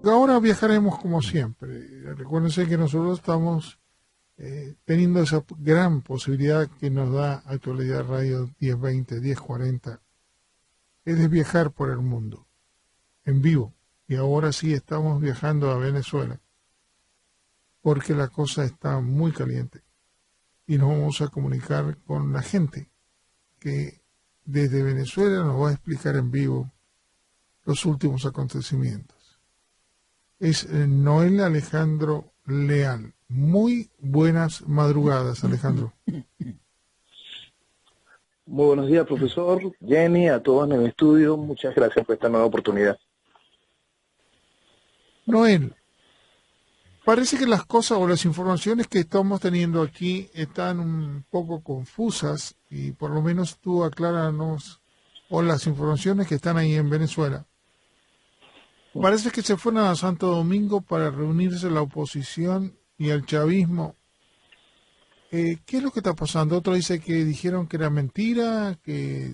porque ahora viajaremos como siempre. Recuérdense que nosotros estamos teniendo esa gran posibilidad que nos da Actualidad Radio 1020, 1040, es de viajar por el mundo, en vivo. Y ahora sí estamos viajando a Venezuela, porque la cosa está muy caliente. Y nos vamos a comunicar con la gente que desde Venezuela nos va a explicar en vivo los últimos acontecimientos. Es Noel Alejandro Leal. Muy buenas madrugadas, Alejandro. Muy buenos días, profesor, Jenny, a todos en el estudio. Muchas gracias por esta nueva oportunidad. Noel, parece que las cosas o las informaciones que estamos teniendo aquí están un poco confusas y por lo menos tú acláranos o las informaciones que están ahí en Venezuela. Parece que se fueron a Santo Domingo para reunirse la oposición y el chavismo. ¿Qué es lo que está pasando? Otro dice que dijeron que era mentira, que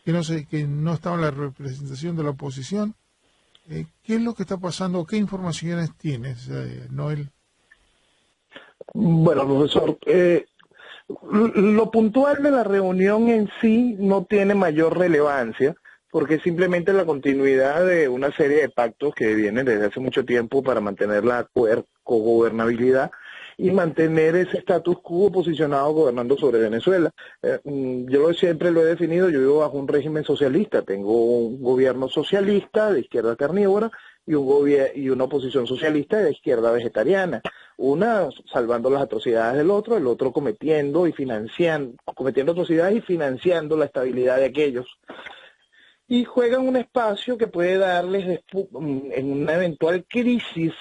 no sé, que no estaba la representación de la oposición. ¿Qué es lo que está pasando? ¿Qué informaciones tienes, Noel? Bueno, profesor, lo puntual de la reunión en sí no tiene mayor relevancia, porque simplemente la continuidad de una serie de pactos que vienen desde hace mucho tiempo para mantener la cogobernabilidad y mantener ese status quo posicionado gobernando sobre Venezuela. Yo siempre lo he definido, yo vivo bajo un régimen socialista, tengo un gobierno socialista de izquierda carnívora y una oposición socialista de izquierda vegetariana, una salvando las atrocidades del otro, el otro cometiendo atrocidades y financiando la estabilidad de aquellos. Y juegan un espacio que puede darles en una eventual crisis,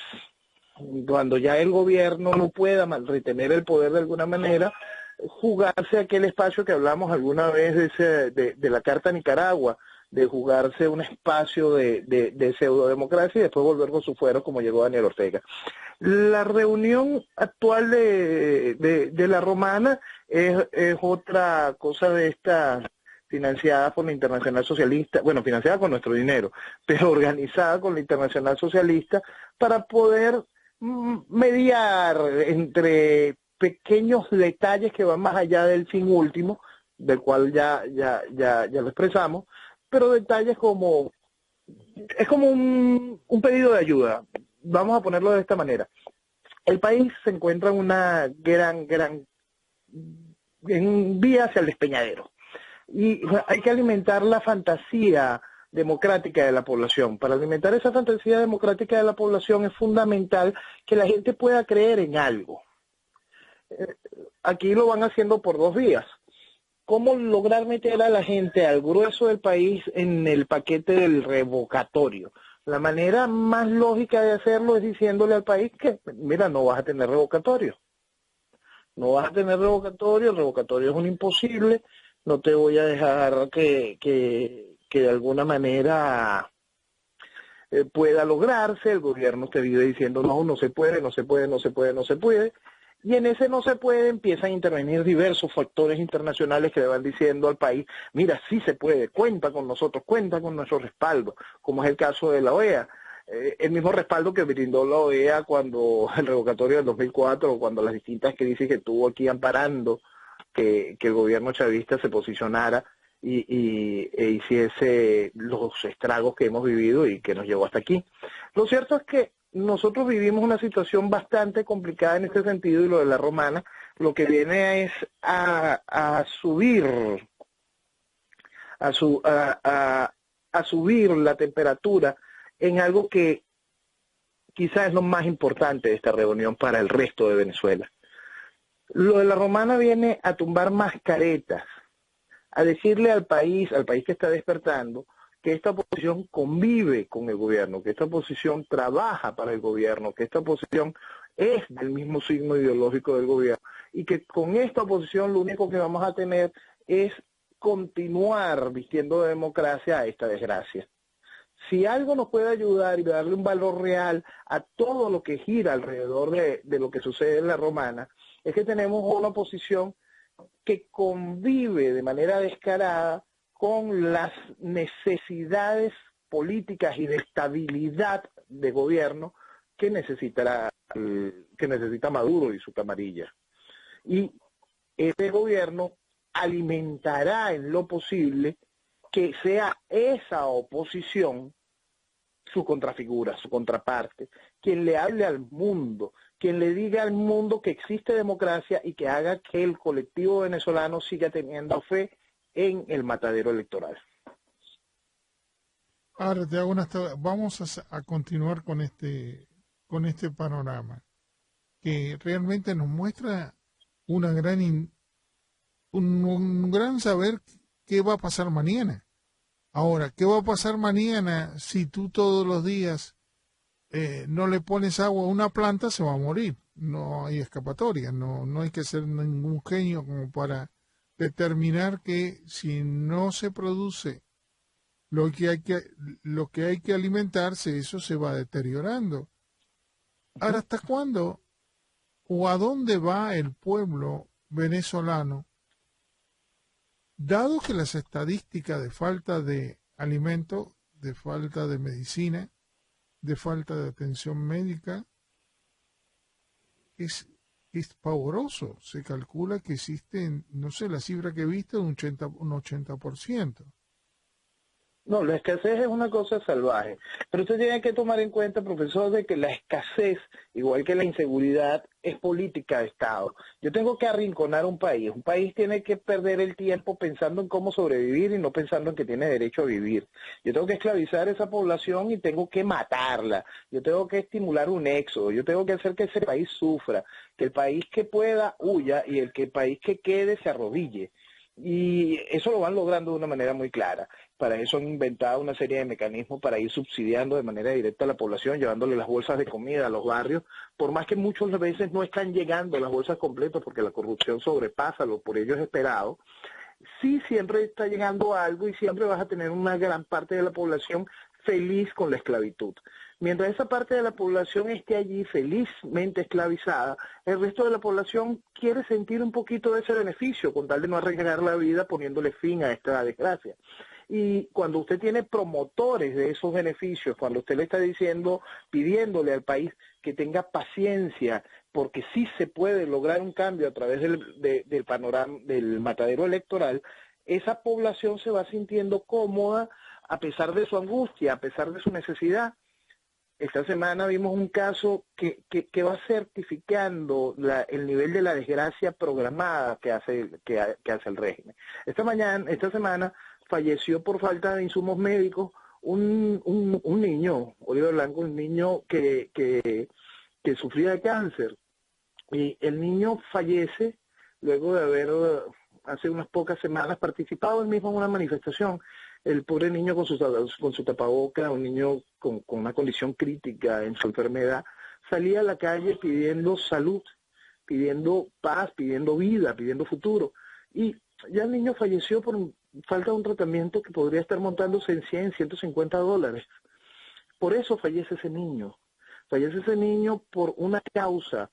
cuando ya el gobierno no pueda retener el poder de alguna manera, jugarse aquel espacio que hablamos alguna vez de la Carta Nicaragua, de jugarse un espacio de pseudodemocracia y después volver con su fuero como llegó Daniel Ortega. La reunión actual de la Romana es otra cosa de esta financiada por la Internacional Socialista, bueno, financiada con nuestro dinero, pero organizada con la Internacional Socialista para poder mediar entre pequeños detalles que van más allá del fin último, del cual ya lo expresamos, pero detalles como, es como un pedido de ayuda, vamos a ponerlo de esta manera. El país se encuentra en una en vía hacia el despeñadero, y hay que alimentar la fantasía democrática de la población. Para alimentar esa fantasía democrática de la población es fundamental que la gente pueda creer en algo. Aquí lo van haciendo por dos vías. ¿Cómo lograr meter a la gente, al grueso del país, en el paquete del revocatorio? La manera más lógica de hacerlo es diciéndole al país que, mira, no vas a tener revocatorio. No vas a tener revocatorio, el revocatorio es un imposible, no te voy a dejar que de alguna manera pueda lograrse. El gobierno te vive diciendo no se puede, no se puede, no se puede, no se puede, y en ese no se puede empiezan a intervenir diversos factores internacionales que le van diciendo al país, mira, sí se puede, cuenta con nosotros, cuenta con nuestro respaldo, como es el caso de la OEA. El mismo respaldo que brindó la OEA cuando el revocatorio del 2004, o cuando las distintas crisis que tuvo aquí amparando que el gobierno chavista se posicionara e hiciese los estragos que hemos vivido y que nos llevó hasta aquí. Lo cierto es que nosotros vivimos una situación bastante complicada en este sentido, y lo de la Romana lo que viene es a subir la temperatura en algo que quizás es lo más importante de esta reunión para el resto de Venezuela. Lo de la Romana viene a tumbar mascaretas, a decirle al país que está despertando, que esta oposición convive con el gobierno, que esta oposición trabaja para el gobierno, que esta oposición es del mismo signo ideológico del gobierno, y que con esta oposición lo único que vamos a tener es continuar vistiendo de democracia a esta desgracia. Si algo nos puede ayudar y darle un valor real a todo lo que gira alrededor de lo que sucede en la Romana, es que tenemos una oposición que convive de manera descarada con las necesidades políticas y de estabilidad de gobierno que necesita Maduro y su camarilla. Y este gobierno alimentará en lo posible que sea esa oposición su contrafigura, su contraparte, quien le hable al mundo, quien le diga al mundo que existe democracia y que haga que el colectivo venezolano siga teniendo fe en el matadero electoral. Ahora te hago vamos a continuar con este panorama que realmente nos muestra una un gran saber qué va a pasar mañana. Ahora, ¿qué va a pasar mañana si tú todos los días no le pones agua a una planta? Se va a morir. No hay escapatoria. No hay que ser ningún genio como para determinar que si no se produce lo que hay que alimentarse, eso se va deteriorando. Ahora, ¿hasta cuándo o a dónde va el pueblo venezolano? Dado que las estadísticas de falta de alimento, de falta de medicina, de falta de atención médica, es pavoroso. Se calcula que existen, no sé, la cifra que he visto, un 80%. No, la escasez es una cosa salvaje, pero usted tiene que tomar en cuenta, profesor, de que la escasez, igual que la inseguridad, es política de Estado. Yo tengo que arrinconar un país tiene que perder el tiempo pensando en cómo sobrevivir y no pensando en que tiene derecho a vivir. Yo tengo que esclavizar a esa población y tengo que matarla, yo tengo que estimular un éxodo, yo tengo que hacer que ese país sufra, que el país que pueda huya y el país que quede se arrodille. Y eso lo van logrando de una manera muy clara. Para eso han inventado una serie de mecanismos para ir subsidiando de manera directa a la población, llevándole las bolsas de comida a los barrios, por más que muchas veces no están llegando las bolsas completas porque la corrupción sobrepasa lo por ellos esperado. Sí, siempre está llegando algo y siempre vas a tener una gran parte de la población feliz con la esclavitud. Mientras esa parte de la población esté allí felizmente esclavizada, el resto de la población quiere sentir un poquito de ese beneficio, con tal de no arriesgar la vida poniéndole fin a esta desgracia. Y cuando usted tiene promotores de esos beneficios, cuando usted le está diciendo, pidiéndole al país que tenga paciencia, porque sí se puede lograr un cambio a través del panorama, del matadero electoral, esa población se va sintiendo cómoda a pesar de su angustia, a pesar de su necesidad. Esta semana vimos un caso que va certificando el nivel de la desgracia programada que hace el régimen. Esta semana falleció por falta de insumos médicos un niño, Oliver Blanco, un niño que sufría de cáncer. Y el niño fallece luego de haber hace unas pocas semanas participado él mismo en una manifestación. El pobre niño con su tapaboca, un niño con una condición crítica en su enfermedad, salía a la calle pidiendo salud, pidiendo paz, pidiendo vida, pidiendo futuro. Y ya el niño falleció por falta de un tratamiento que podría estar montándose en $100, $150. Por eso fallece ese niño. Fallece ese niño por una causa.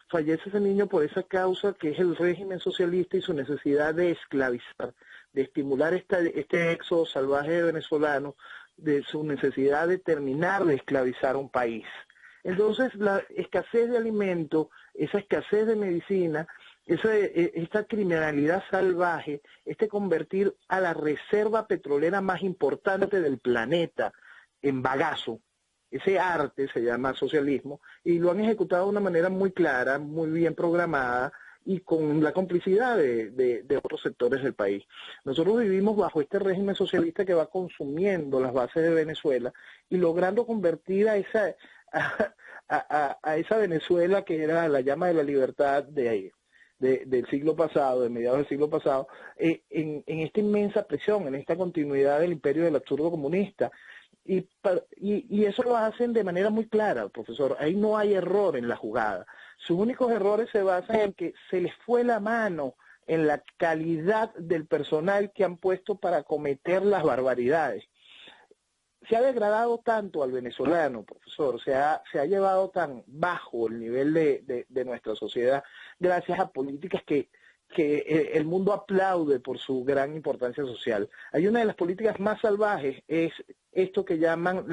Fallece ese niño por esa causa que es el régimen socialista y su necesidad de esclavizar, de estimular este éxodo salvaje de venezolanos, de su necesidad de terminar de esclavizar un país. Entonces, la escasez de alimentos, esa escasez de medicina, esta criminalidad salvaje, convertir a la reserva petrolera más importante del planeta en bagazo. Ese arte se llama socialismo y lo han ejecutado de una manera muy clara, muy bien programada y con la complicidad de otros sectores del país. Nosotros vivimos bajo este régimen socialista que va consumiendo las bases de Venezuela y logrando convertir a esa Venezuela que era la llama de la libertad del siglo pasado, de mediados del siglo pasado, en esta inmensa presión, en esta continuidad del imperio del absurdo comunista. Y eso lo hacen de manera muy clara, profesor. Ahí no hay error en la jugada. Sus únicos errores se basan en que se les fue la mano en la calidad del personal que han puesto para cometer las barbaridades. Se ha degradado tanto al venezolano, profesor, se ha llevado tan bajo el nivel de nuestra sociedad gracias a políticas que el mundo aplaude por su gran importancia social. Hay una de las políticas más salvajes, es esto que llaman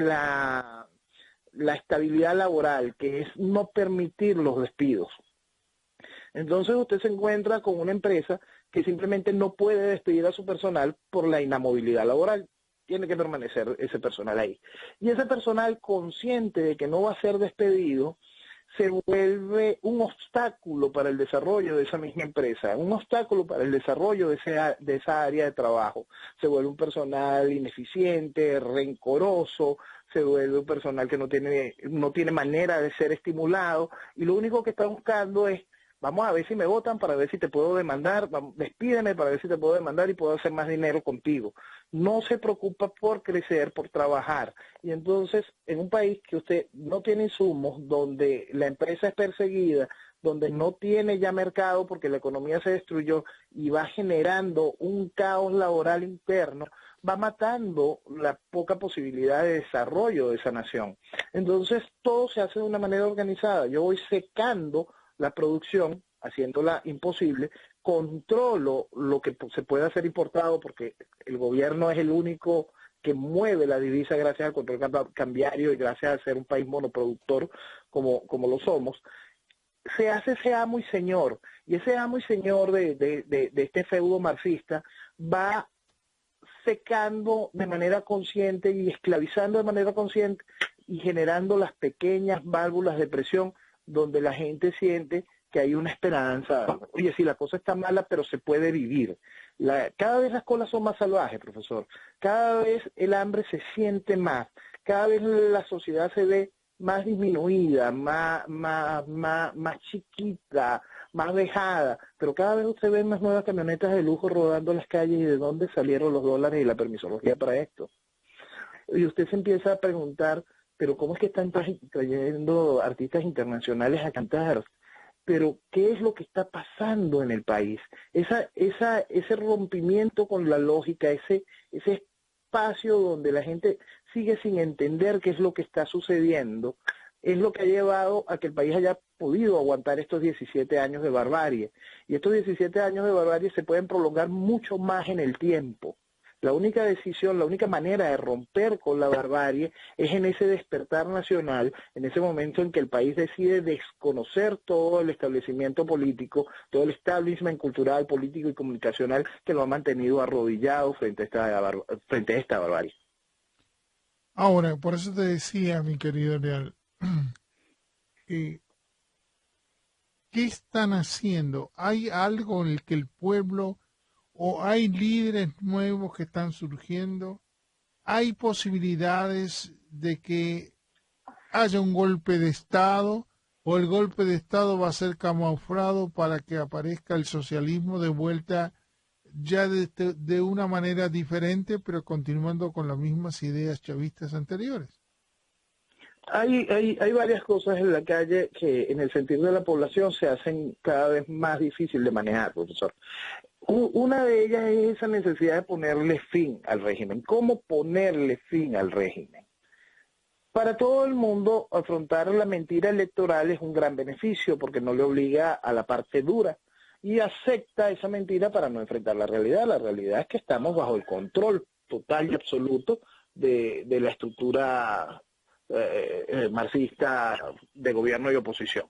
la estabilidad laboral, que es no permitir los despidos. Entonces usted se encuentra con una empresa que simplemente no puede despedir a su personal por la inamovilidad laboral. Tiene que permanecer ese personal ahí. Y ese personal, consciente de que no va a ser despedido, se vuelve un obstáculo para el desarrollo de esa misma empresa, un obstáculo para el desarrollo de esa área de trabajo. Se vuelve un personal ineficiente, rencoroso, se vuelve un personal que no tiene manera de ser estimulado, y lo único que está buscando es: vamos a ver si me votan para ver si te puedo demandar, despídeme para ver si te puedo demandar y puedo hacer más dinero contigo. No se preocupa por crecer, por trabajar. Y entonces, en un país que usted no tiene insumos, donde la empresa es perseguida, donde no tiene ya mercado porque la economía se destruyó y va generando un caos laboral interno, va matando la poca posibilidad de desarrollo de esa nación. Entonces, todo se hace de una manera organizada. Yo voy secando la producción, haciéndola imposible, controlo lo que se puede hacer importado, porque el gobierno es el único que mueve la divisa gracias al control cambiario y gracias a ser un país monoproductor como lo somos. Se hace ese amo y señor, y ese amo y señor de este feudo marxista va secando de manera consciente y esclavizando de manera consciente y generando las pequeñas válvulas de presión donde la gente siente que hay una esperanza. Oye, sí, la cosa está mala, pero se puede vivir. Cada vez las colas son más salvajes, profesor. Cada vez el hambre se siente más. Cada vez la sociedad se ve más disminuida, más chiquita, más dejada. Pero cada vez usted ve más nuevas camionetas de lujo rodando las calles. ¿Y de dónde salieron los dólares y la permisología para esto? Y usted se empieza a preguntar: pero ¿cómo es que están trayendo artistas internacionales a cantar? Pero ¿qué es lo que está pasando en el país? Ese rompimiento con la lógica, ese espacio donde la gente sigue sin entender qué es lo que está sucediendo, es lo que ha llevado a que el país haya podido aguantar estos 17 años de barbarie. Y estos 17 años de barbarie se pueden prolongar mucho más en el tiempo. La única decisión, la única manera de romper con la barbarie es en ese despertar nacional, en ese momento en que el país decide desconocer todo el establecimiento político, todo el establishment cultural, político y comunicacional que lo ha mantenido arrodillado frente a esta barbarie. Ahora, por eso te decía, mi querido Leal, ¿qué están haciendo? ¿Hay algo en el que el pueblo, o hay líderes nuevos que están surgiendo? ¿Hay posibilidades de que haya un golpe de Estado, o el golpe de Estado va a ser camuflado para que aparezca el socialismo de vuelta ya de una manera diferente, pero continuando con las mismas ideas chavistas anteriores? Hay varias cosas en la calle que en el sentir de la población se hacen cada vez más difícil de manejar, profesor. Una de ellas es esa necesidad de ponerle fin al régimen. ¿Cómo ponerle fin al régimen? Para todo el mundo, afrontar la mentira electoral es un gran beneficio porque no le obliga a la parte dura y acepta esa mentira para no enfrentar la realidad. La realidad es que estamos bajo el control total y absoluto de la estructura marxista de gobierno y oposición.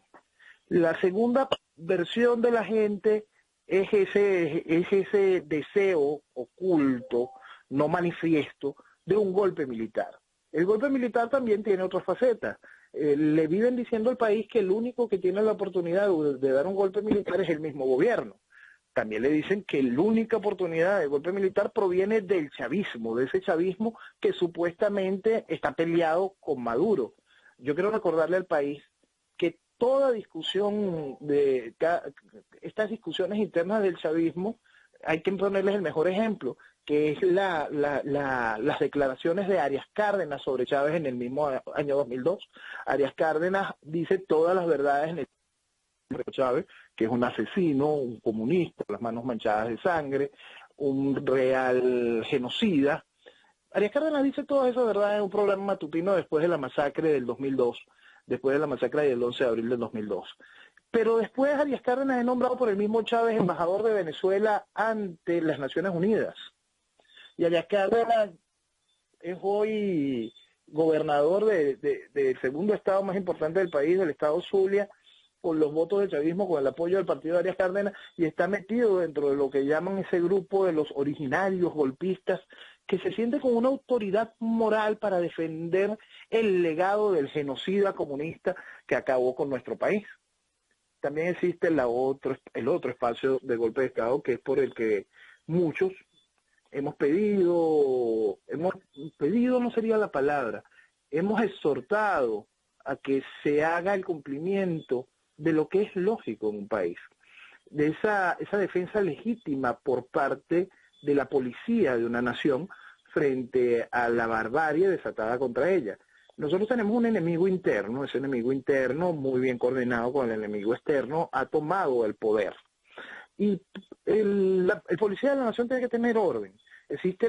La segunda versión de la gente es ese deseo oculto, no manifiesto, de un golpe militar. El golpe militar también tiene otras facetas. Le viven diciendo al país que el único que tiene la oportunidad de dar un golpe militar es el mismo gobierno. También le dicen que la única oportunidad de golpe militar proviene del chavismo, de ese chavismo que supuestamente está peleado con Maduro. Yo quiero recordarle al país que toda discusión estas discusiones internas del chavismo, hay que ponerles el mejor ejemplo, que es las declaraciones de Arias Cárdenas sobre Chávez en el mismo año 2002. Arias Cárdenas dice todas las verdades en el Chávez, que es un asesino, un comunista, las manos manchadas de sangre, un real genocida. Arias Cárdenas dice todas esas verdades en un programa matutino después de la masacre del 2002, después de la masacre del 11 de abril del 2002. Pero después Arias Cárdenas es nombrado por el mismo Chávez embajador de Venezuela ante las Naciones Unidas. Y Arias Cárdenas es hoy gobernador del segundo estado más importante del país, del estado Zulia, con los votos del chavismo, con el apoyo del partido de Arias Cárdenas, y está metido dentro de lo que llaman ese grupo de los originarios golpistas, que se siente con una autoridad moral para defender el legado del genocida comunista que acabó con nuestro país. También existe el otro espacio de golpe de Estado, que es por el que muchos hemos pedido no sería la palabra, hemos exhortado a que se haga el cumplimiento de lo que es lógico en un país, de esa defensa legítima por parte de la policía de una nación frente a la barbarie desatada contra ella. Nosotros tenemos un enemigo interno, ese enemigo interno, muy bien coordinado con el enemigo externo, ha tomado el poder. Y el policía de la nación tiene que tener orden. Existe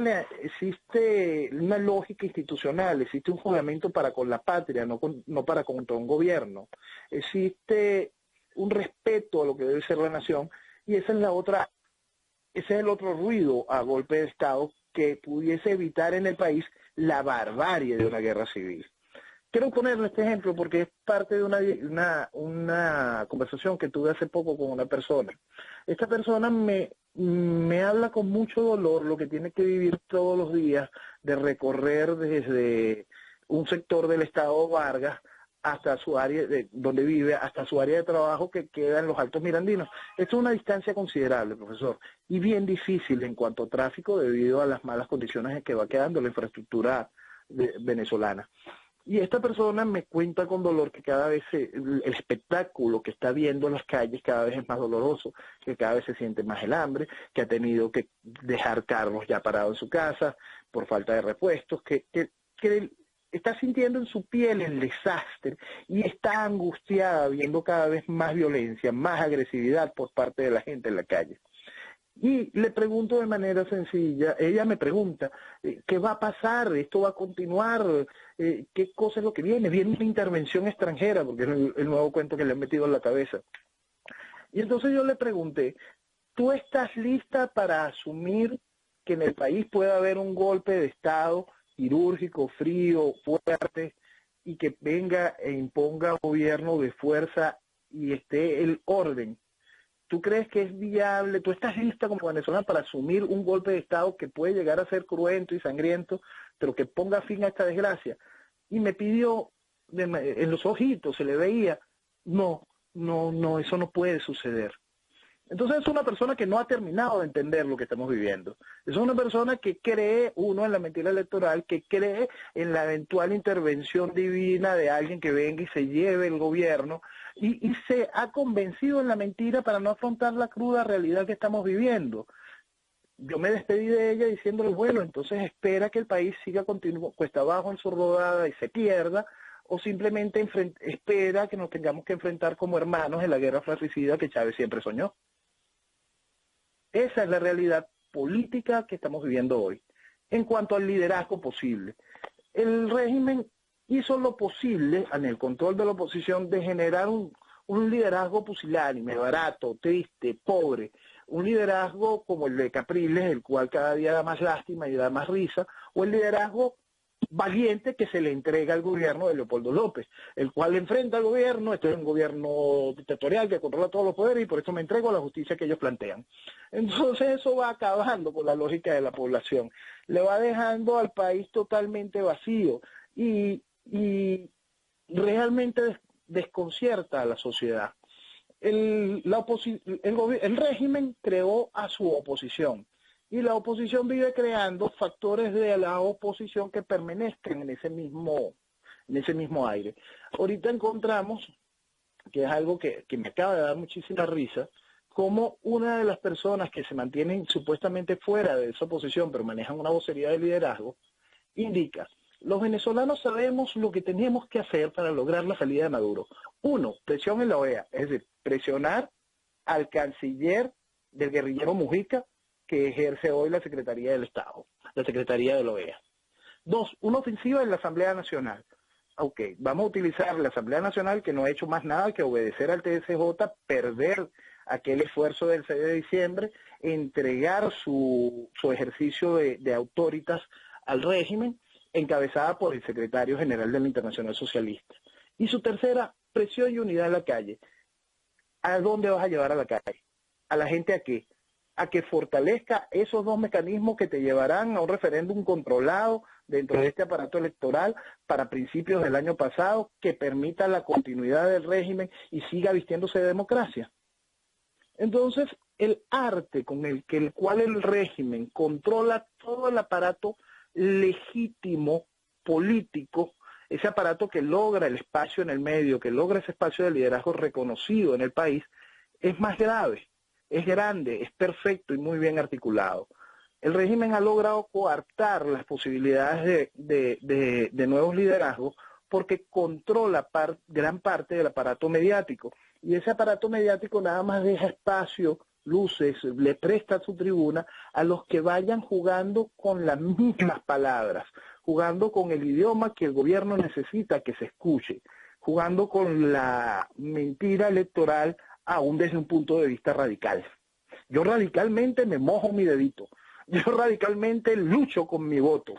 una lógica institucional, existe un fundamento para con la patria, no para contra un gobierno. Existe un respeto a lo que debe ser la nación, y ese es el otro ruido a golpe de Estado que pudiese evitar en el país la barbarie de una guerra civil. Quiero ponerle este ejemplo porque es parte de una conversación que tuve hace poco con una persona. Esta persona me habla con mucho dolor lo que tiene que vivir todos los días de recorrer desde un sector del estado Vargas hasta su área donde vive, hasta su área de trabajo que queda en los Altos Mirandinos. Esto es una distancia considerable, profesor, y bien difícil en cuanto a tráfico debido a las malas condiciones en que va quedando la infraestructura venezolana. Y esta persona me cuenta con dolor que cada vez el espectáculo que está viendo en las calles cada vez es más doloroso, que cada vez se siente más el hambre, que ha tenido que dejar carros ya parados en su casa por falta de repuestos, que está sintiendo en su piel el desastre y está angustiada viendo cada vez más violencia, más agresividad por parte de la gente en la calle. Y le pregunto de manera sencilla, ella me pregunta, ¿qué va a pasar? ¿Esto va a continuar? ¿Qué cosa es lo que viene? Viene una intervención extranjera, porque es el nuevo cuento que le han metido en la cabeza. Y entonces yo le pregunté, ¿tú estás lista para asumir que en el país pueda haber un golpe de Estado quirúrgico, frío, fuerte, y que venga e imponga gobierno de fuerza y esté el orden? ¿Tú crees que es viable? ¿Tú estás lista como venezolana para asumir un golpe de Estado que puede llegar a ser cruento y sangriento, pero que ponga fin a esta desgracia? Y me pidió, en los ojitos se le veía, no, eso no puede suceder. Entonces es una persona que no ha terminado de entender lo que estamos viviendo. Es una persona que cree, uno, en la mentira electoral, que cree en la eventual intervención divina de alguien que venga y se lleve el gobierno, y se ha convencido en la mentira para no afrontar la cruda realidad que estamos viviendo. Yo me despedí de ella diciéndole, bueno, entonces espera que el país siga cuesta abajo en su rodada y se pierda, o simplemente espera que nos tengamos que enfrentar como hermanos en la guerra fratricida que Chávez siempre soñó. Esa es la realidad política que estamos viviendo hoy. En cuanto al liderazgo posible, el régimen hizo lo posible en el control de la oposición de generar un liderazgo pusilánime, barato, triste, pobre, un liderazgo como el de Capriles, el cual cada día da más lástima y da más risa, o el liderazgo valiente que se le entrega al gobierno de Leopoldo López, el cual enfrenta al gobierno, este es un gobierno dictatorial que controla todos los poderes y por eso me entrego a la justicia que ellos plantean. Entonces eso va acabando con la lógica de la población, le va dejando al país totalmente vacío y realmente desconcierta a la sociedad. El régimen creó a su oposición, y la oposición vive creando factores de la oposición que permanezcan en ese mismo aire. Ahorita encontramos, que es algo que me acaba de dar muchísima risa, como una de las personas que se mantienen supuestamente fuera de esa oposición, pero manejan una vocería de liderazgo, indica: los venezolanos sabemos lo que teníamos que hacer para lograr la salida de Maduro. 1, presión en la OEA, es decir, presionar al canciller del guerrillero Mujica, que ejerce hoy la Secretaría del Estado, la Secretaría de la OEA. 2, una ofensiva en la Asamblea Nacional. Ok, vamos a utilizar la Asamblea Nacional, que no ha hecho más nada que obedecer al TSJ, perder aquel esfuerzo del 6 de diciembre, entregar su ejercicio de autoritas al régimen, encabezada por el secretario general de la Internacional Socialista. Y su tercera, presión y unidad en la calle. ¿A dónde vas a llevar a la calle? ¿A la gente a qué? A que fortalezca esos dos mecanismos que te llevarán a un referéndum controlado dentro de este aparato electoral para principios del año pasado, que permita la continuidad del régimen y siga vistiéndose de democracia. Entonces, el arte con el cual el régimen controla todo el aparato legítimo político, ese aparato que logra el espacio en el medio, que logra ese espacio de liderazgo reconocido en el país, es más grave, es grande, es perfecto y muy bien articulado. El régimen ha logrado coartar las posibilidades de nuevos liderazgos porque controla gran parte del aparato mediático. Y ese aparato mediático nada más deja espacio, luces, le presta su tribuna a los que vayan jugando con las mismas palabras, jugando con el idioma que el gobierno necesita que se escuche, jugando con la mentira electoral aún desde un punto de vista radical. Yo radicalmente me mojo mi dedito, yo radicalmente lucho con mi voto.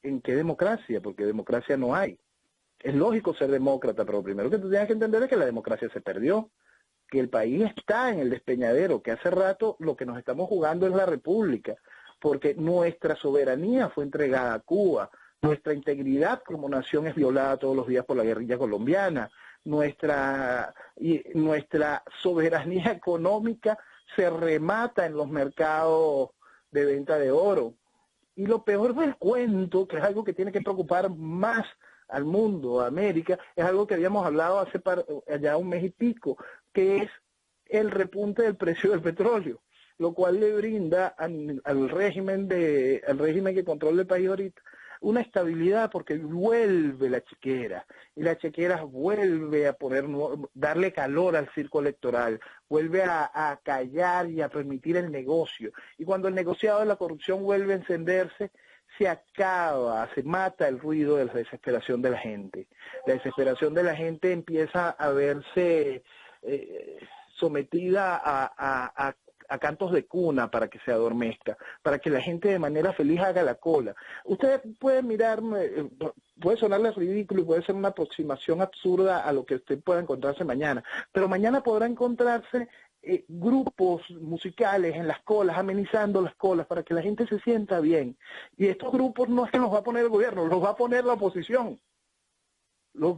¿En qué democracia? Porque democracia no hay. Es lógico ser demócrata, pero lo primero que tú tienes que entender es que la democracia se perdió, que el país está en el despeñadero, que hace rato lo que nos estamos jugando es la república, porque nuestra soberanía fue entregada a Cuba, nuestra integridad como nación es violada todos los días por la guerrilla colombiana, nuestra soberanía económica se remata en los mercados de venta de oro. Y lo peor del cuento, que es algo que tiene que preocupar más al mundo, a América, es algo que habíamos hablado hace allá un mes y pico, que es el repunte del precio del petróleo, lo cual le brinda al régimen que controla el país ahorita una estabilidad, porque vuelve la chequera, y la chequera vuelve a darle calor al circo electoral, vuelve a callar y a permitir el negocio, y cuando el negociado de la corrupción vuelve a encenderse, se mata el ruido de la desesperación de la gente. La desesperación de la gente empieza a verse sometida a cantos de cuna para que se adormezca, para que la gente de manera feliz haga la cola. Usted puede mirarme, puede sonarle ridículo y puede ser una aproximación absurda a lo que usted pueda encontrarse mañana, pero mañana podrá encontrarse grupos musicales en las colas, amenizando las colas para que la gente se sienta bien. Y estos grupos no es que los va a poner el gobierno, los va a poner la oposición,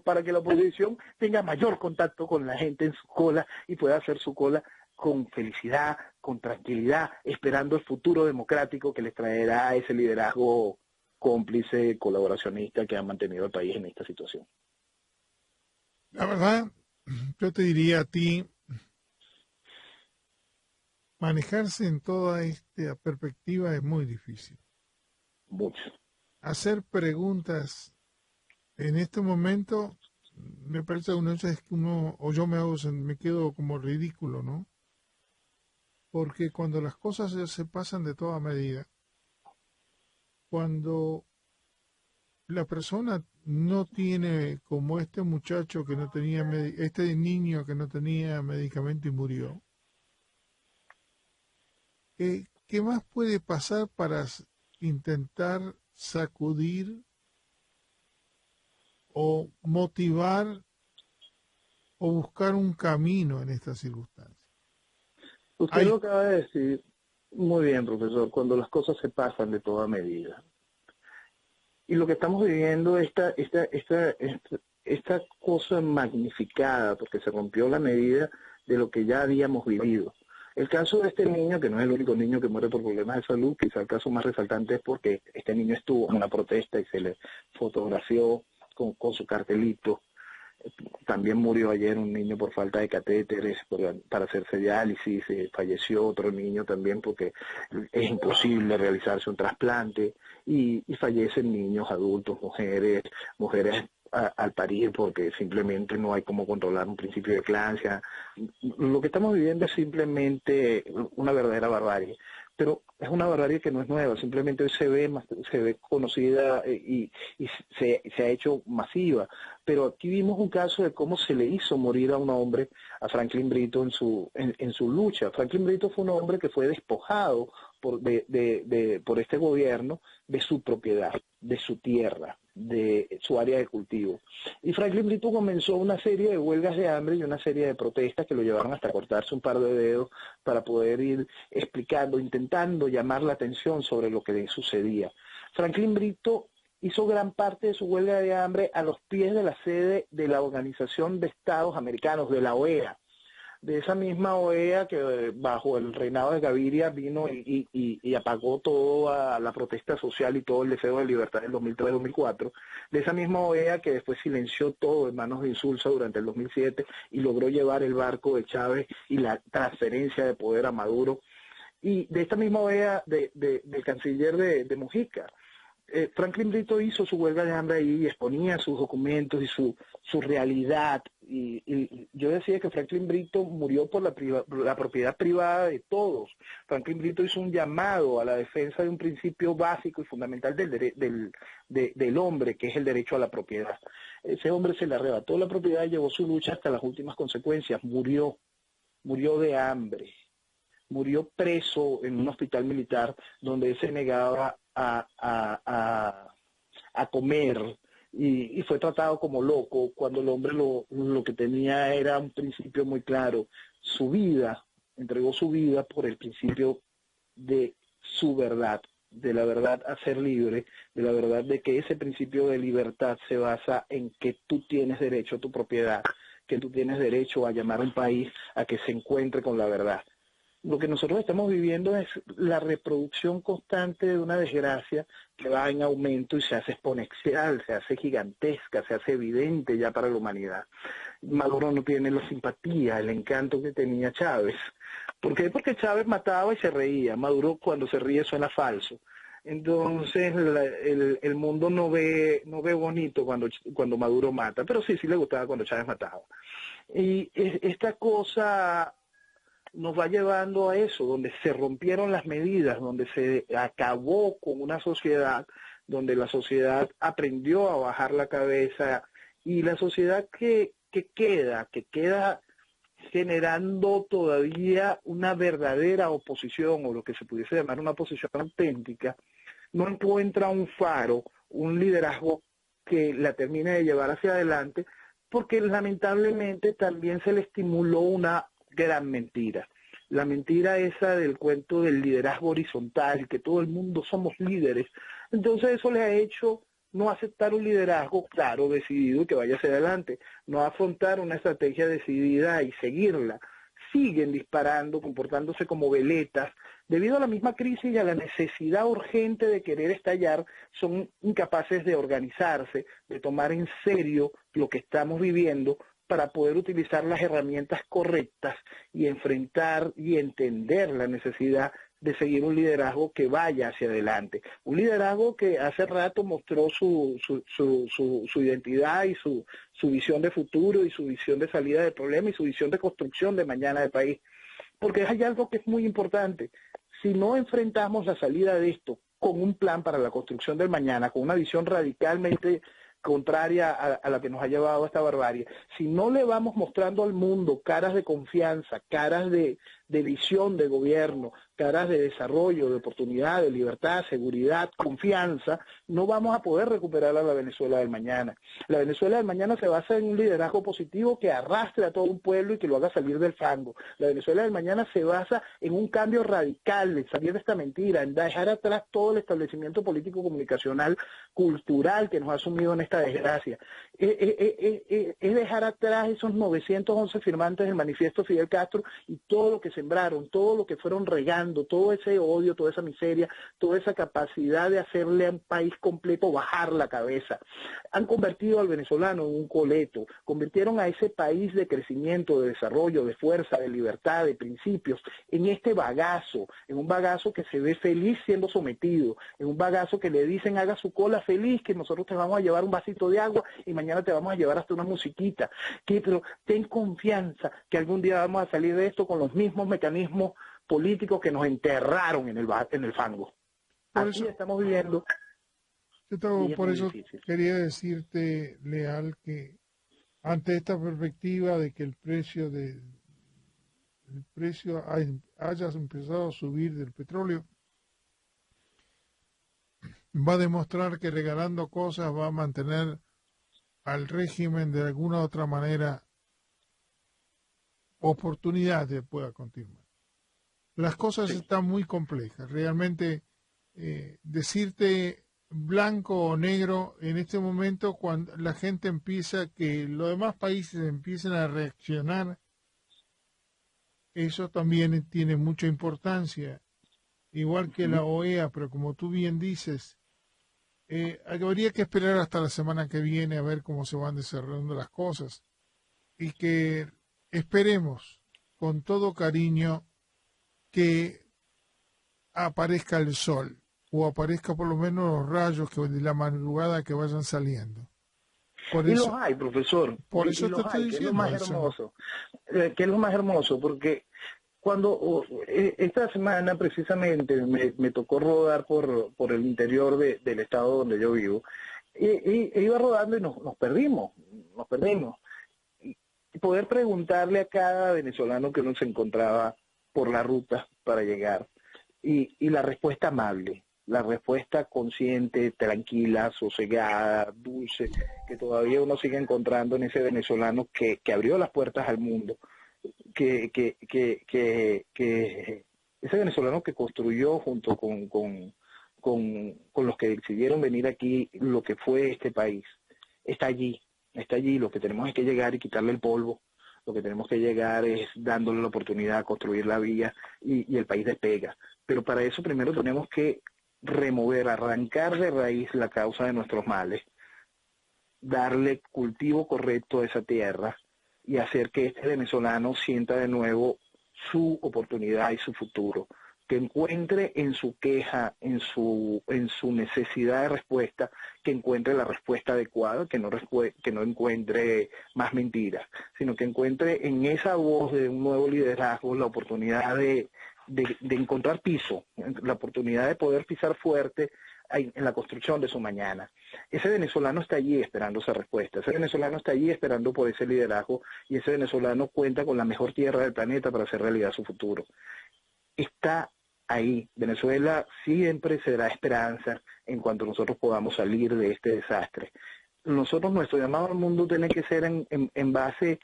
para que la oposición tenga mayor contacto con la gente en su cola y pueda hacer su cola con felicidad, con tranquilidad, esperando el futuro democrático que les traerá ese liderazgo cómplice, colaboracionista que ha mantenido el país en esta situación. La verdad, yo te diría a ti, manejarse en toda esta perspectiva es muy difícil. Mucho. Hacer preguntas en este momento me parece que me quedo como ridículo, ¿no? Porque cuando las cosas se pasan de toda medida, cuando la persona no tiene, como este muchacho que no tenía, este niño que no tenía medicamento y murió, ¿qué más puede pasar para intentar sacudir o motivar o buscar un camino en estas circunstancias? Usted lo acaba de decir muy bien, profesor, cuando las cosas se pasan de toda medida. Y lo que estamos viviendo, esta cosa magnificada, porque se rompió la medida de lo que ya habíamos vivido. El caso de este niño, que no es el único niño que muere por problemas de salud, quizá el caso más resaltante es porque este niño estuvo en una protesta y se le fotografió con su cartelito. También murió ayer un niño por falta de catéteres para hacerse diálisis, falleció otro niño también porque es imposible realizarse un trasplante y fallecen niños, adultos, mujeres al parir porque simplemente no hay cómo controlar un principio de eclampsia. Lo que estamos viviendo es simplemente una verdadera barbarie. Pero es una barbarie que no es nueva, simplemente se ve conocida y se ha hecho masiva. Pero aquí vimos un caso de cómo se le hizo morir a un hombre, a Franklin Brito, en su lucha. Franklin Brito fue un hombre que fue despojado por este gobierno de su propiedad, de su tierra, de su área de cultivo. Y Franklin Brito comenzó una serie de huelgas de hambre y una serie de protestas que lo llevaron hasta cortarse un par de dedos para poder ir explicando, intentando llamar la atención sobre lo que le sucedía. Franklin Brito hizo gran parte de su huelga de hambre a los pies de la sede de la Organización de Estados Americanos, de la OEA, de esa misma OEA que bajo el reinado de Gaviria vino y apagó toda la protesta social y todo el deseo de libertad del 2003-2004, de esa misma OEA que después silenció todo en manos de Insulza durante el 2007 y logró llevar el barco de Chávez y la transferencia de poder a Maduro, y de esta misma OEA del canciller de Mujica. Franklin Brito hizo su huelga de hambre ahí y exponía sus documentos y su realidad. Y yo decía que Franklin Brito murió por la propiedad privada de todos. Franklin Brito hizo un llamado a la defensa de un principio básico y fundamental del hombre, que es el derecho a la propiedad. Ese hombre se le arrebató la propiedad y llevó su lucha hasta las últimas consecuencias. Murió de hambre. Murió preso en un hospital militar donde él se negaba a comer y fue tratado como loco cuando el hombre lo que tenía era un principio muy claro. Su vida, entregó su vida por el principio de su verdad, de la verdad a ser libre, de la verdad de que ese principio de libertad se basa en que tú tienes derecho a tu propiedad, que tú tienes derecho a llamar a un país a que se encuentre con la verdad. Lo que nosotros estamos viviendo es la reproducción constante de una desgracia que va en aumento y se hace exponencial, se hace gigantesca, se hace evidente ya para la humanidad. Maduro no tiene la simpatía, el encanto que tenía Chávez. ¿Por qué? Porque Chávez mataba y se reía. Maduro cuando se ríe suena falso. Entonces el mundo no ve bonito cuando Maduro mata, pero sí le gustaba cuando Chávez mataba. Y esta cosa nos va llevando a eso, donde se rompieron las medidas, donde se acabó con una sociedad, donde la sociedad aprendió a bajar la cabeza, y la sociedad que queda generando todavía una verdadera oposición, o lo que se pudiese llamar una oposición auténtica, no encuentra un faro, un liderazgo que la termine de llevar hacia adelante, porque lamentablemente también se le estimuló una gran mentira. La mentira esa del cuento del liderazgo horizontal, que todo el mundo somos líderes. Entonces eso le ha hecho no aceptar un liderazgo claro, decidido y que vaya hacia adelante, no afrontar una estrategia decidida y seguirla. Siguen disparando, comportándose como veletas. Debido a la misma crisis y a la necesidad urgente de querer estallar, son incapaces de organizarse, de tomar en serio lo que estamos viviendo, para poder utilizar las herramientas correctas y enfrentar y entender la necesidad de seguir un liderazgo que vaya hacia adelante. Un liderazgo que hace rato mostró su identidad y su visión de futuro y su visión de salida del problema y su visión de construcción de mañana del país. Porque hay algo que es muy importante. Si no enfrentamos la salida de esto con un plan para la construcción del mañana, con una visión radicalmente contraria a la que nos ha llevado a esta barbarie, si no le vamos mostrando al mundo caras de confianza, caras de visión de gobierno, caras de desarrollo, de oportunidad, de libertad, seguridad, confianza, no vamos a poder recuperar a la Venezuela del mañana. La Venezuela del mañana se basa en un liderazgo positivo que arrastre a todo un pueblo y que lo haga salir del fango. La Venezuela del mañana se basa en un cambio radical, en salir de esta mentira, en dejar atrás todo el establecimiento político, comunicacional, cultural que nos ha sumido en esta desgracia. Es dejar atrás esos 911 firmantes del manifiesto Fidel Castro y todo lo que sembraron, todo lo que fueron regando, todo ese odio, toda esa miseria, toda esa capacidad de hacerle a un país completo bajar la cabeza. Han convertido al venezolano en un coleto, convirtieron a ese país de crecimiento, de desarrollo, de fuerza, de libertad, de principios, en este bagazo, en un bagazo que se ve feliz siendo sometido, en un bagazo que le dicen haga su cola feliz, que nosotros te vamos a llevar un vasito de agua y mañana te vamos a llevar hasta una musiquita, pero ten confianza que algún día vamos a salir de esto con los mismos mecanismos políticos que nos enterraron en el fango. Así estamos viviendo. Por eso quería decirte, Leal, que ante esta perspectiva de que el precio haya empezado a subir del petróleo, va a demostrar que regalando cosas va a mantener al régimen de alguna u otra manera oportunidad de pueda continuar. Las cosas Sí. están muy complejas. Realmente decirte blanco o negro en este momento, cuando la gente empieza, que los demás países empiecen a reaccionar, eso también tiene mucha importancia, igual que la Ujú. OEA, pero como tú bien dices, habría que esperar hasta la semana que viene a ver cómo se van desarrollando las cosas y que esperemos con todo cariño que aparezca el sol o aparezca por lo menos los rayos que de la madrugada que vayan saliendo. Y los hay, profesor, Por y eso te los estoy hay, que es lo diciendo más eso. hermoso, que es lo más hermoso, porque cuando esta semana precisamente me tocó rodar por el interior del estado donde yo vivo, e iba rodando y nos perdimos, nos perdimos. Y poder preguntarle a cada venezolano que uno se encontraba por la ruta para llegar, y la respuesta amable, la respuesta consciente, tranquila, sosegada, dulce, que todavía uno sigue encontrando en ese venezolano que abrió las puertas al mundo, que ese venezolano que construyó junto con los que decidieron venir aquí lo que fue este país, está allí, está allí. Lo que tenemos es que llegar y quitarle el polvo. Lo que tenemos que llegar es dándole la oportunidad a construir la vía y el país despega. Pero para eso primero tenemos que remover, arrancar de raíz la causa de nuestros males, darle cultivo correcto a esa tierra y hacer que este venezolano sienta de nuevo su oportunidad y su futuro, que encuentre en su queja, en su necesidad de respuesta, que encuentre la respuesta adecuada, que no encuentre más mentiras, sino que encuentre en esa voz de un nuevo liderazgo la oportunidad de encontrar piso, la oportunidad de poder pisar fuerte en la construcción de su mañana. Ese venezolano está allí esperando esa respuesta, ese venezolano está allí esperando por ese liderazgo y ese venezolano cuenta con la mejor tierra del planeta para hacer realidad su futuro. Está ahí. Venezuela siempre será esperanza en cuanto nosotros podamos salir de este desastre. Nosotros, nuestro llamado al mundo tiene que ser en base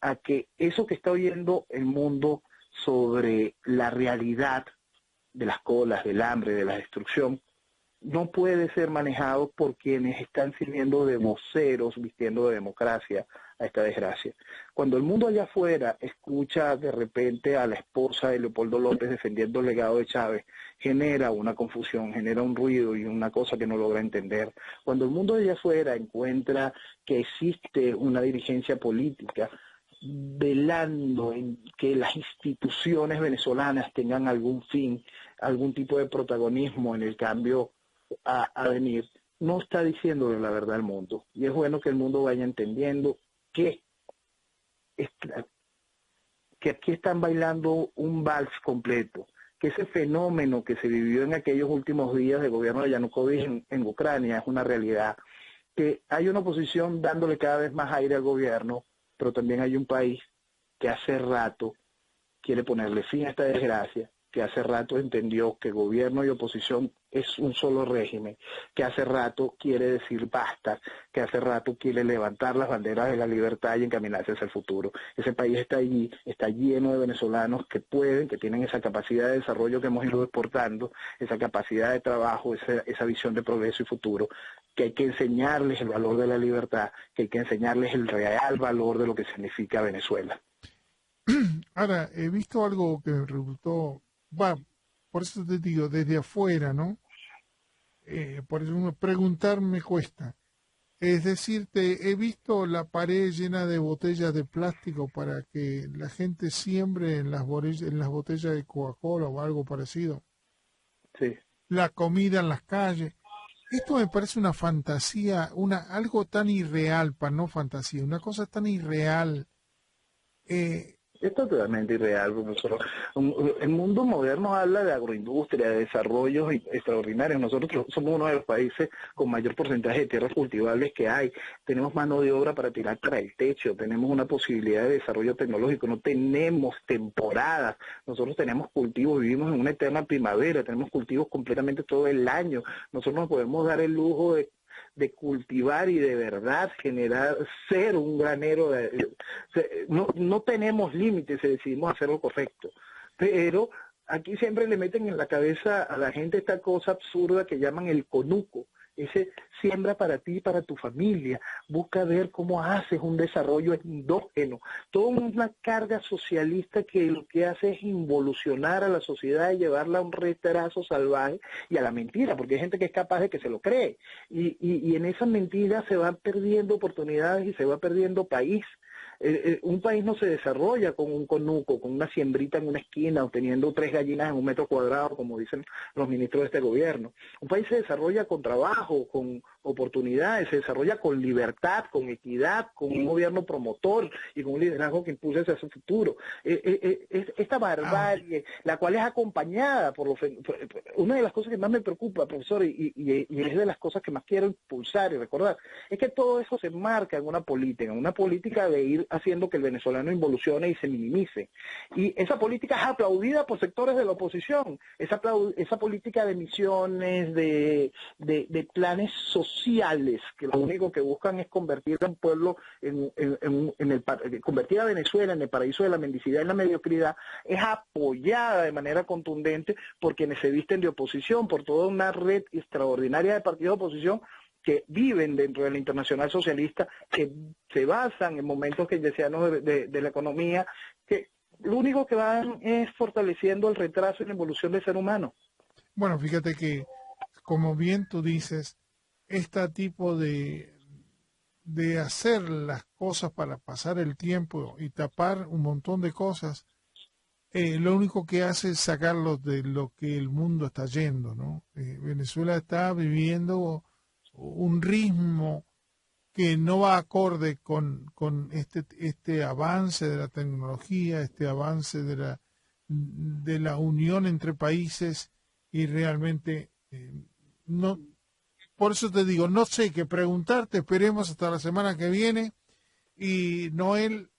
a que eso que está oyendo el mundo sobre la realidad de las colas, del hambre, de la destrucción, no puede ser manejado por quienes están sirviendo de voceros, vistiendo de democracia a esta desgracia. Cuando el mundo allá afuera escucha de repente a la esposa de Leopoldo López defendiendo el legado de Chávez, genera una confusión, genera un ruido y una cosa que no logra entender. Cuando el mundo allá afuera encuentra que existe una dirigencia política velando en que las instituciones venezolanas tengan algún fin, algún tipo de protagonismo en el cambio a venir, no está diciéndole la verdad al mundo. Y es bueno que el mundo vaya entendiendo que, que aquí están bailando un vals completo, que ese fenómeno que se vivió en aquellos últimos días del gobierno de Yanukovych en Ucrania es una realidad, que hay una oposición dándole cada vez más aire al gobierno, pero también hay un país que hace rato quiere ponerle fin a esta desgracia, que hace rato entendió que gobierno y oposición es un solo régimen, que hace rato quiere decir basta, que hace rato quiere levantar las banderas de la libertad y encaminarse hacia el futuro. Ese país está allí, está lleno de venezolanos que pueden, que tienen esa capacidad de desarrollo que hemos ido exportando, esa capacidad de trabajo, esa visión de progreso y futuro, que hay que enseñarles el valor de la libertad, que hay que enseñarles el real valor de lo que significa Venezuela. Ahora, he visto algo que me resultó, por eso te digo, desde afuera, ¿no? Por eso preguntar me cuesta. Es decir, he visto la pared llena de botellas de plástico para que la gente siembre en las botellas de Coca-Cola o algo parecido. Sí. La comida en las calles. Esto me parece una fantasía, algo tan irreal, para no fantasía, una cosa tan irreal. Es totalmente irreal, profesor. El mundo moderno habla de agroindustria, de desarrollos extraordinarios. Nosotros somos uno de los países con mayor porcentaje de tierras cultivables que hay. Tenemos mano de obra para tirar para el techo, tenemos una posibilidad de desarrollo tecnológico, no tenemos temporadas. Nosotros tenemos cultivos, vivimos en una eterna primavera, tenemos cultivos completamente todo el año. Nosotros nos podemos dar el lujo de cultivar y de verdad generar, ser un granero. No tenemos límites si decidimos hacer lo correcto, pero aquí siempre le meten en la cabeza a la gente esta cosa absurda que llaman el conuco. Ese siembra para ti y para tu familia, busca ver cómo haces un desarrollo endógeno, toda una carga socialista que lo que hace es involucionar a la sociedad y llevarla a un retraso salvaje y a la mentira, porque hay gente que es capaz de que se lo cree, y en esa mentira se van perdiendo oportunidades y se va perdiendo país. Un país no se desarrolla con un conuco, con una siembrita en una esquina o teniendo 3 gallinas en 1 metro cuadrado, como dicen los ministros de este gobierno. Un país se desarrolla con trabajo, con oportunidades, se desarrolla con libertad, con equidad, con un gobierno promotor y con un liderazgo que impulse hacia su futuro. Esta barbarie, la cual es acompañada por una de las cosas que más me preocupa, profesor, y es de las cosas que más quiero impulsar y recordar, es que todo eso se marca en una política de ir haciendo que el venezolano involucione y se minimice. Y esa política es aplaudida por sectores de la oposición, esa política de misiones, de planes sociales, que lo único que buscan es convertir a un pueblo convertir a Venezuela en el paraíso de la mendicidad y la mediocridad, es apoyada de manera contundente por quienes se visten de oposición, por toda una red extraordinaria de partidos de oposición que viven dentro de la Internacional Socialista, que se basan en momentos keynesianos de la economía, que lo único que van es fortaleciendo el retraso y la evolución del ser humano. Bueno, fíjate que, como bien tú dices, este tipo de hacer las cosas para pasar el tiempo y tapar un montón de cosas, lo único que hace es sacarlos de lo que el mundo está yendo, ¿no? Venezuela está viviendo un ritmo que no va acorde con este avance de la tecnología, este avance de la unión entre países, y realmente no. Por eso te digo, no sé qué preguntarte, esperemos hasta la semana que viene. Y Noel,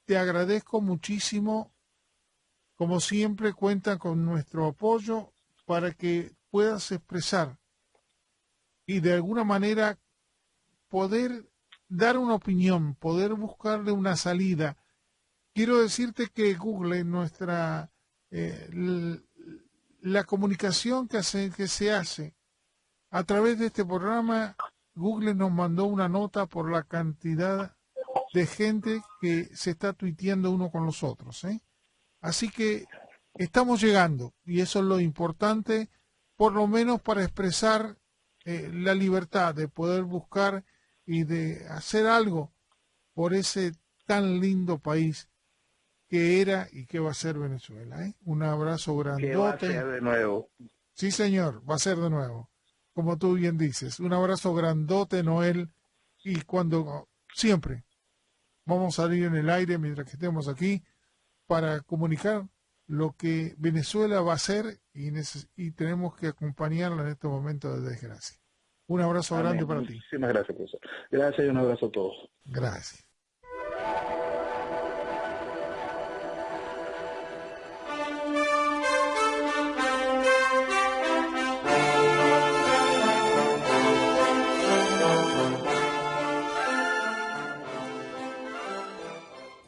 te agradezco muchísimo. Como siempre, cuenta con nuestro apoyo para que puedas expresar y de alguna manera poder dar una opinión, poder buscarle una salida. Quiero decirte que Google, la comunicación que se hace a través de este programa, Google nos mandó una nota por la cantidad de gente que se está tuiteando uno con los otros, ¿eh? Así que estamos llegando, y eso es lo importante, por lo menos para expresar la libertad de poder buscar y de hacer algo por ese tan lindo país que era y que va a ser Venezuela, ¿eh? Un abrazo grandote. Que va a ser de nuevo. Sí, señor, va a ser de nuevo, como tú bien dices. Un abrazo grandote, Noel, y cuando siempre vamos a salir en el aire mientras que estemos aquí para comunicar lo que Venezuela va a hacer, y tenemos que acompañarla en este momento de desgracia. Un abrazo grande para ti. Muchísimas gracias, profesor. Gracias y un abrazo a todos. Gracias.